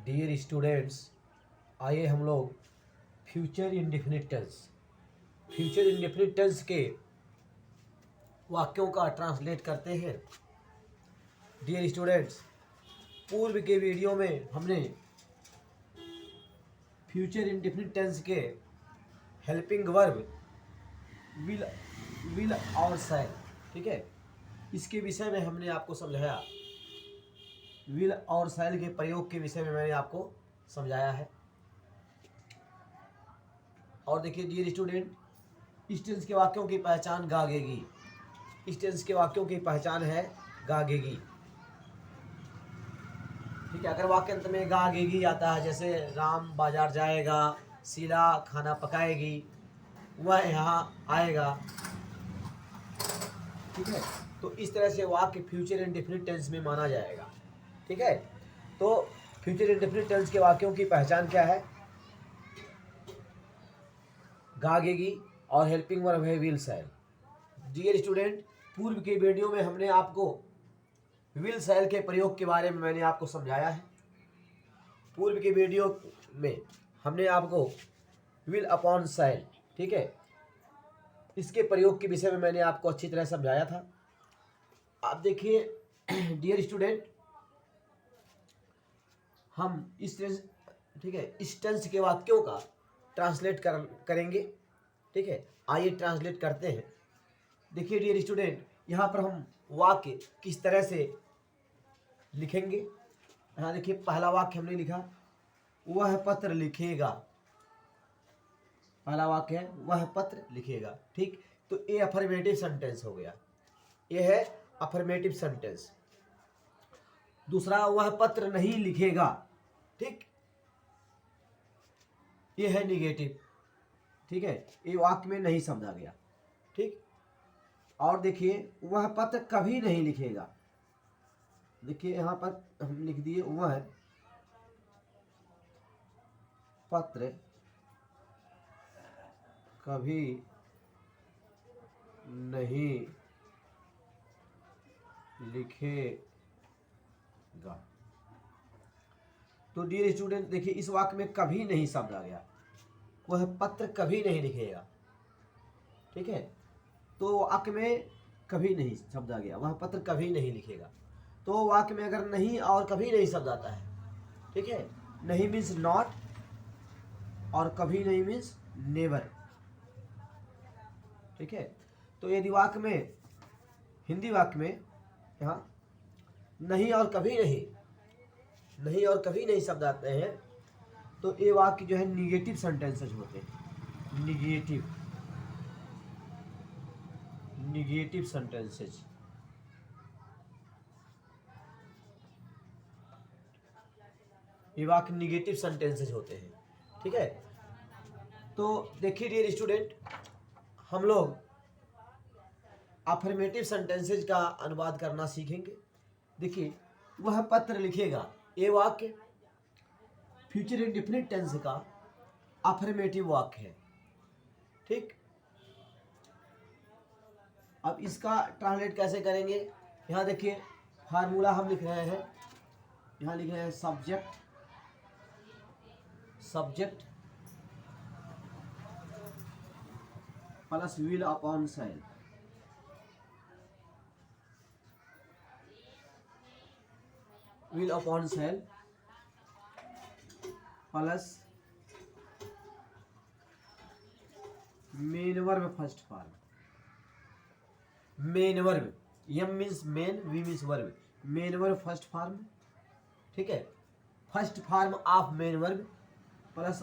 Dear students, आइए हम लोग फ्यूचर इंडेफिनिट टेंस के वाक्यों का ट्रांसलेट करते हैं। डियर स्टूडेंट्स, पूर्व के वीडियो में हमने फ्यूचर इंडेफिनिट टेंस के हेल्पिंग वर्ब विल और शैल, ठीक है, इसके विषय में हमने आपको समझाया। विल और शैल के प्रयोग के विषय में मैंने आपको समझाया है। और देखिए डियर स्टूडेंट, इस टेंस के वाक्यों की पहचान गागेगी। इस टेंस के वाक्यों की पहचान है गागेगी, ठीक है। अगर वाक्यांत में गागेगी आता है, जैसे राम बाजार जाएगा, शीला खाना पकाएगी, वह यहाँ आएगा, ठीक है, तो इस तरह से वाक्य फ्यूचर इंडेफिनिट टेंस में माना जाएगा, ठीक है। तो फ्यूचर इंडेफिनिट टेंस के वाक्यों की पहचान क्या है? गागेगी और हेल्पिंग वर्ब है विल शैल। डियर स्टूडेंट, पूर्व के वीडियो में हमने आपको विल शैल के प्रयोग के बारे में मैंने आपको समझाया है। पूर्व के वीडियो में हमने आपको विल अपॉन शैल, ठीक है, इसके प्रयोग के विषय में मैंने आपको अच्छी तरह समझाया था। आप देखिए डियर स्टूडेंट, हम इस टेंस, ठीक है, इस टेंस के वाक्यों का ट्रांसलेट करेंगे, ठीक है। आइए ट्रांसलेट करते हैं। देखिए डियर स्टूडेंट, यहाँ पर हम वाक्य किस तरह से लिखेंगे। यहाँ देखिए पहला वाक्य हमने लिखा, वह पत्र लिखेगा। पहला वाक्य है वह पत्र लिखेगा, ठीक। तो ये अफर्मेटिव सेंटेंस हो गया, ये है अफर्मेटिव सेंटेंस। दूसरा, वह पत्र नहीं लिखेगा, ठीक, ये है निगेटिव, ठीक है, ये वाक्य में नहीं समझा गया, ठीक। और देखिए वह पत्र कभी नहीं लिखेगा। देखिए यहाँ पर हम लिख दिए वह पत्र कभी नहीं लिखेगा। तो डियर स्टूडेंट देखिए इस वाक्य में कभी नहीं शब्द आ गया, वह पत्र कभी नहीं लिखेगा, ठीक है। तो वाक्य में कभी नहीं शब्द आ गया, वह पत्र कभी नहीं लिखेगा। तो वाक्य में अगर नहीं और कभी नहीं शब्द आता है, ठीक है, नहीं मीन्स नॉट और कभी नहीं मीन्स नेवर, ठीक है। तो यदि वाक्य में, हिंदी वाक्य में यहाँ नहीं और कभी और कभी नहीं शब्द आते हैं, तो ये वाक्य जो है निगेटिव सेंटेंसेस होते हैं। निगेटिव सेंटेंसेस, ये वाक्य निगेटिव सेंटेंसेस होते हैं, ठीक है। तो देखिए डियर स्टूडेंट, हम लोग अफर्मेटिव सेंटेंसेस का अनुवाद करना सीखेंगे। देखिए वह पत्र लिखेगा, ये वाक्य फ्यूचर इंडेफिनिट टेंस का अफर्मेटिव वाक्य है, ठीक। अब इसका ट्रांसलेट कैसे करेंगे? यहाँ देखिए फार्मूला हम लिख रहे हैं, यहाँ लिख रहे हैं subject plus will upon shall, will upon shall plus main verb first form. Main verb, M means main, V means verb, main verb first form, ठीक है। First form of main verb plus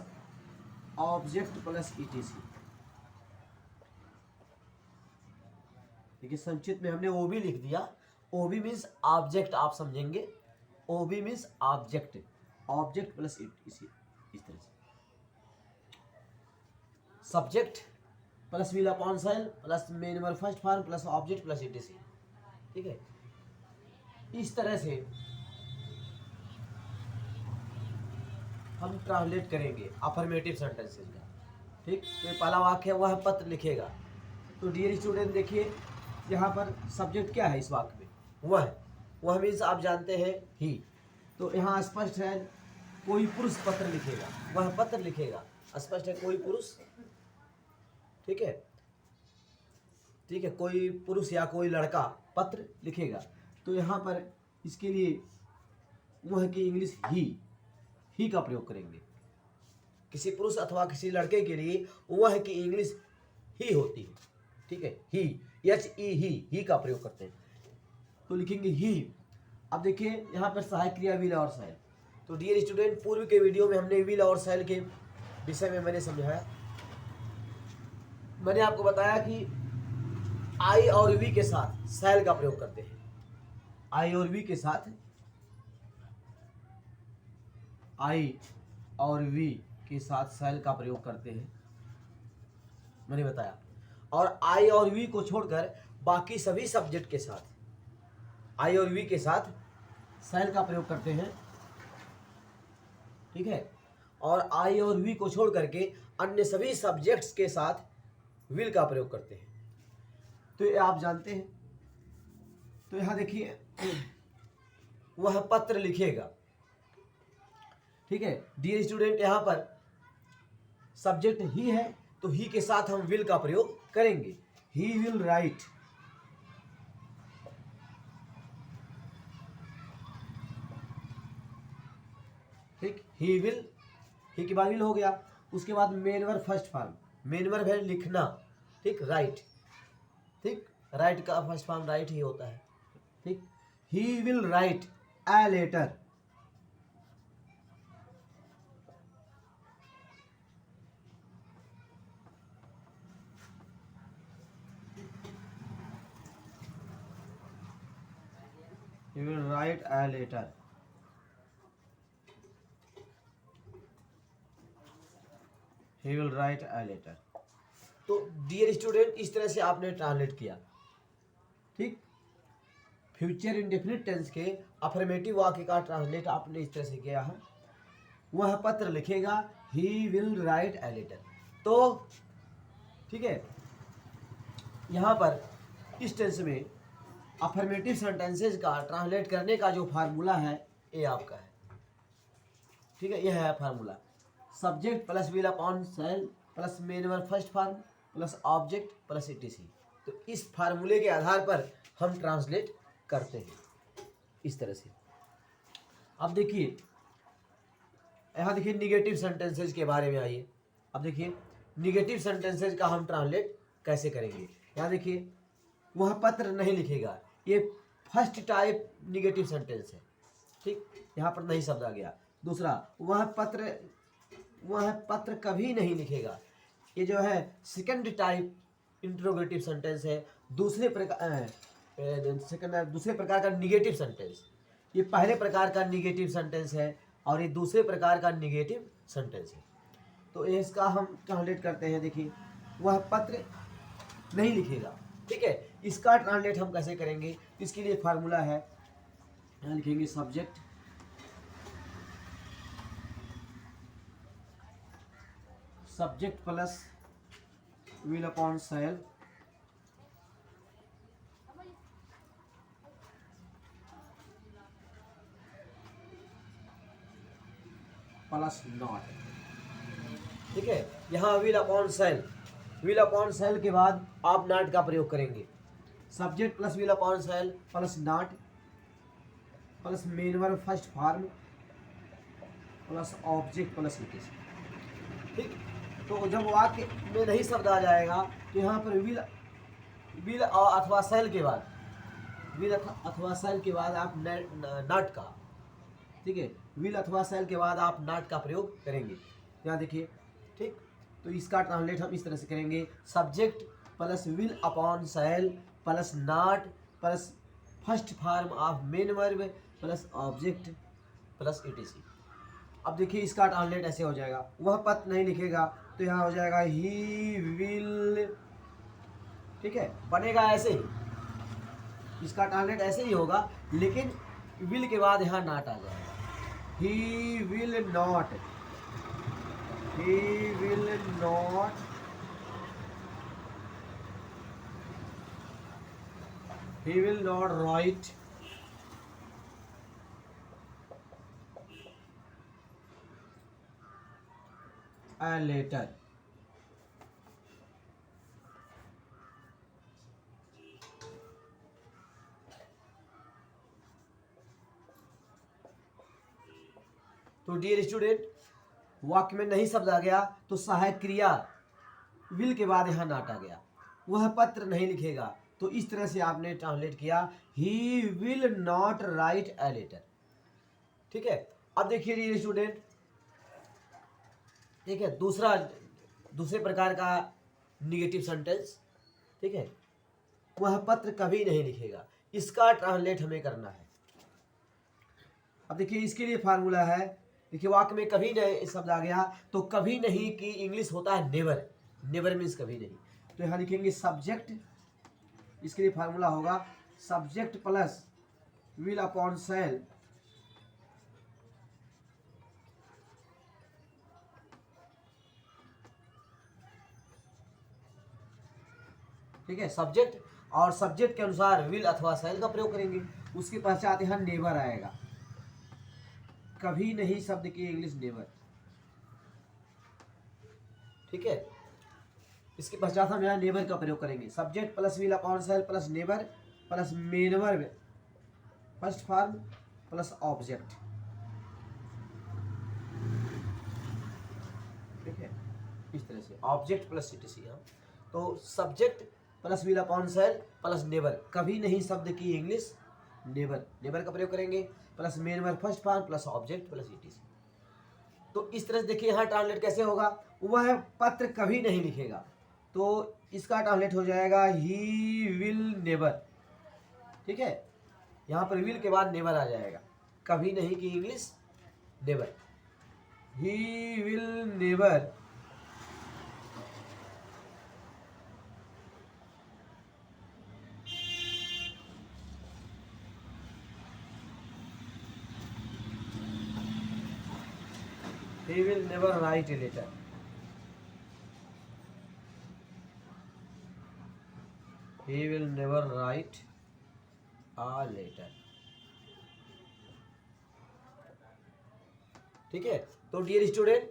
object plus ETC. देखिए संक्षिप्त में हमने ओ भी लिख दिया। ओ भी मीन्स ऑब्जेक्ट, आप समझेंगे, ओ भी means object, object plus etc, इस तरह से। Subject plus will upon shall plus main verb first form plus object plus etc, ठीक है। इस तरह से हम ट्रांसलेट करेंगे अफर्मेटिव सेंटेंसेस का, ठीक। तो पहला वाक्य है वह पत्र लिखेगा। तो डियर स्टूडेंट देखिए यहाँ पर सब्जेक्ट क्या है इस वाक्य में? वह मीन्स आप जानते हैं ही, तो यहाँ स्पष्ट है कोई पुरुष पत्र लिखेगा, वह पत्र लिखेगा, स्पष्ट है, कोई पुरुष, ठीक है, ठीक है, कोई पुरुष या कोई लड़का पत्र लिखेगा। तो यहाँ पर इसके लिए वह की इंग्लिश ही का प्रयोग करेंगे। किसी पुरुष अथवा किसी लड़के के लिए वह की इंग्लिश ही होती है, ठीक है, ही का प्रयोग करते हैं, तो लिखेंगे ही। अब देखिए यहाँ पर सहायक क्रिया विल और शैल। तो डियर स्टूडेंट, पूर्व के वीडियो में हमने विल और शैल के विषय में मैंने समझाया। मैंने आपको बताया कि आई और वी के साथ शैल का प्रयोग करते हैं। आई और वी के साथ, आई और वी के साथ शैल का प्रयोग करते हैं, मैंने बताया। और आई और वी को छोड़कर बाकी सभी सब्जेक्ट के साथ आई और वी के साथ शैल का प्रयोग करते हैं, ठीक है। और आई और वी को छोड़ करके अन्य सभी सब्जेक्ट्स के साथ विल का प्रयोग करते हैं। तो ये आप जानते हैं। तो यहां देखिए, वह पत्र लिखेगा, ठीक है। डियर स्टूडेंट, यहां पर सब्जेक्ट ही है, तो ही के साथ हम विल का प्रयोग करेंगे। ही विल राइट, ठीक, ही विल, ही के बाद विल हो गया। उसके बाद main verb first form, main verb है लिखना, ठीक, राइट, ठीक, राइट का फर्स्ट फॉर्म राइट ही होता है, ठीक। He will write a letter, he will write a letter, he will write a letter। तो डियर स्टूडेंट, इस तरह से आपने ट्रांसलेट किया, ठीक। फ्यूचर इंडेफिनिट टेंस के अफर्मेटिव वाक्य का ट्रांसलेट आपने इस तरह से किया है। वह पत्र लिखेगा, he will write a letter. तो ठीक है, यहाँ पर इस टेंस में अफर्मेटिव सेंटेंसेस का ट्रांसलेट करने का जो फार्मूला है ये आपका है, ठीक है। यह है formula, subject plus will upon shall plus main verb first form plus object plus etc. तो इस फार्मूले के आधार पर हम ट्रांसलेट करते हैं इस तरह से। अब देखिए, यहाँ देखिए निगेटिव सेंटेंसेस के बारे में आइए। अब देखिए निगेटिव सेंटेंसेस का हम ट्रांसलेट कैसे करेंगे। यहाँ देखिए, वह पत्र नहीं लिखेगा, ये फर्स्ट टाइप निगेटिव सेंटेंस है, ठीक, यहाँ पर नहीं शब्द आ गया। दूसरा, वह पत्र कभी नहीं लिखेगा, ये जो है सेकंड टाइप इंट्रोगेटिव सेंटेंस है, दूसरे प्रकार का निगेटिव सेंटेंस। ये पहले प्रकार का निगेटिव सेंटेंस है और ये दूसरे प्रकार का निगेटिव सेंटेंस है। तो इसका हम ट्रांसलेट करते हैं। देखिए, वह पत्र नहीं लिखेगा, ठीक है। इसका ट्रांसलेट हम कैसे करेंगे, इसके लिए फार्मूला है, यहाँ लिखेंगे subject plus will upon shall plus not, ठीक है। यहाँ विल अपॉन शैल के बाद आप नॉट का प्रयोग करेंगे। Subject plus will upon shall plus not plus main verb first form plus object plus etc, ठीक। तो जब वाक्य में नहीं शब्द आ जाएगा तो यहाँ पर विल अथवा शैल के बाद आप नॉट का, ठीक है, विल अथवा शैल के बाद आप नॉट का प्रयोग करेंगे। यहाँ देखिए, ठीक। तो इसका ट्रांसलेट हम इस तरह से करेंगे, subject plus will upon shall plus not plus first form of main verb plus object plus etc. अब देखिए इसका ट्रांसलेट ऐसे हो जाएगा, वह पत्र नहीं लिखेगा, तो यहाँ हो जाएगा ही विल, ठीक है, बनेगा ऐसे ही, इसका ट्रांसलेट ऐसे ही होगा, लेकिन विल के बाद यहाँ नॉट आ जाएगा। ही विल नॉट a letter। तो डियर स्टूडेंट, वाक्य में नहीं शब्द आ गया तो सहायक क्रिया विल के बाद यहाँ नॉट आ गया। वह पत्र नहीं लिखेगा, तो इस तरह से आपने ट्रांसलेट किया, he will not write a letter. ठीक है, अब देखिए डियर स्टूडेंट, ठीक है, दूसरे प्रकार का निगेटिव सेंटेंस। ठीक है, वह पत्र कभी नहीं लिखेगा, इसका ट्रांसलेट हमें करना है। अब देखिए इसके लिए फार्मूला है, देखिए वाक्य में कभी नहीं शब्द आ गया तो कभी नहीं की इंग्लिश होता है नेवर। नेवर मीन्स कभी नहीं, तो यहाँ लिखेंगे सब्जेक्ट। इसके लिए फार्मूला होगा सब्जेक्ट प्लस विल अपॉन शैल ठीक है, सब्जेक्ट और सब्जेक्ट के अनुसार विल अथवा शैल का प्रयोग करेंगे। उसके पश्चात यहाँ नेवर आएगा, कभी नहीं शब्द की इंग्लिश नेवर। ठीक है, इसके पश्चात हम यहाँ नेवर का प्रयोग करेंगे, subject plus will upon shall plus never plus main verb first form plus object. ठीक है, इस तरह से ऑब्जेक्ट प्लस सीटीसी। तो subject plus will upon shall plus never, कभी नहीं शब्द की इंग्लिश नेवर, नेवर का प्रयोग करेंगे, plus main verb first form plus object plus etc. तो इस तरह से देखिए यहाँ ट्रांसलेट कैसे होगा, वह पत्र कभी नहीं लिखेगा, तो इसका ट्रांसलेट हो जाएगा ही विल नेवर। ठीक है, यहाँ पर विल के बाद नेवर आ जाएगा, कभी नहीं की English never, he will never he will never write a letter। he will never write a letter। ठीक है, तो डियर स्टूडेंट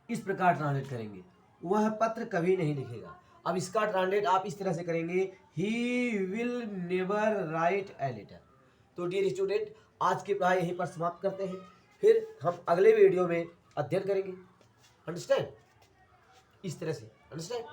इस प्रकार ट्रांसलेट करेंगे, वह पत्र कभी नहीं लिखेगा। अब इसका ट्रांसलेट आप इस तरह से करेंगे, he will never write a letter. तो डियर स्टूडेंट आज की पढ़ाई यहीं पर समाप्त करते हैं, फिर हम अगले वीडियो में अध्ययन करेंगे। अंडरस्टैंड, इस तरह से अंडरस्टैंड।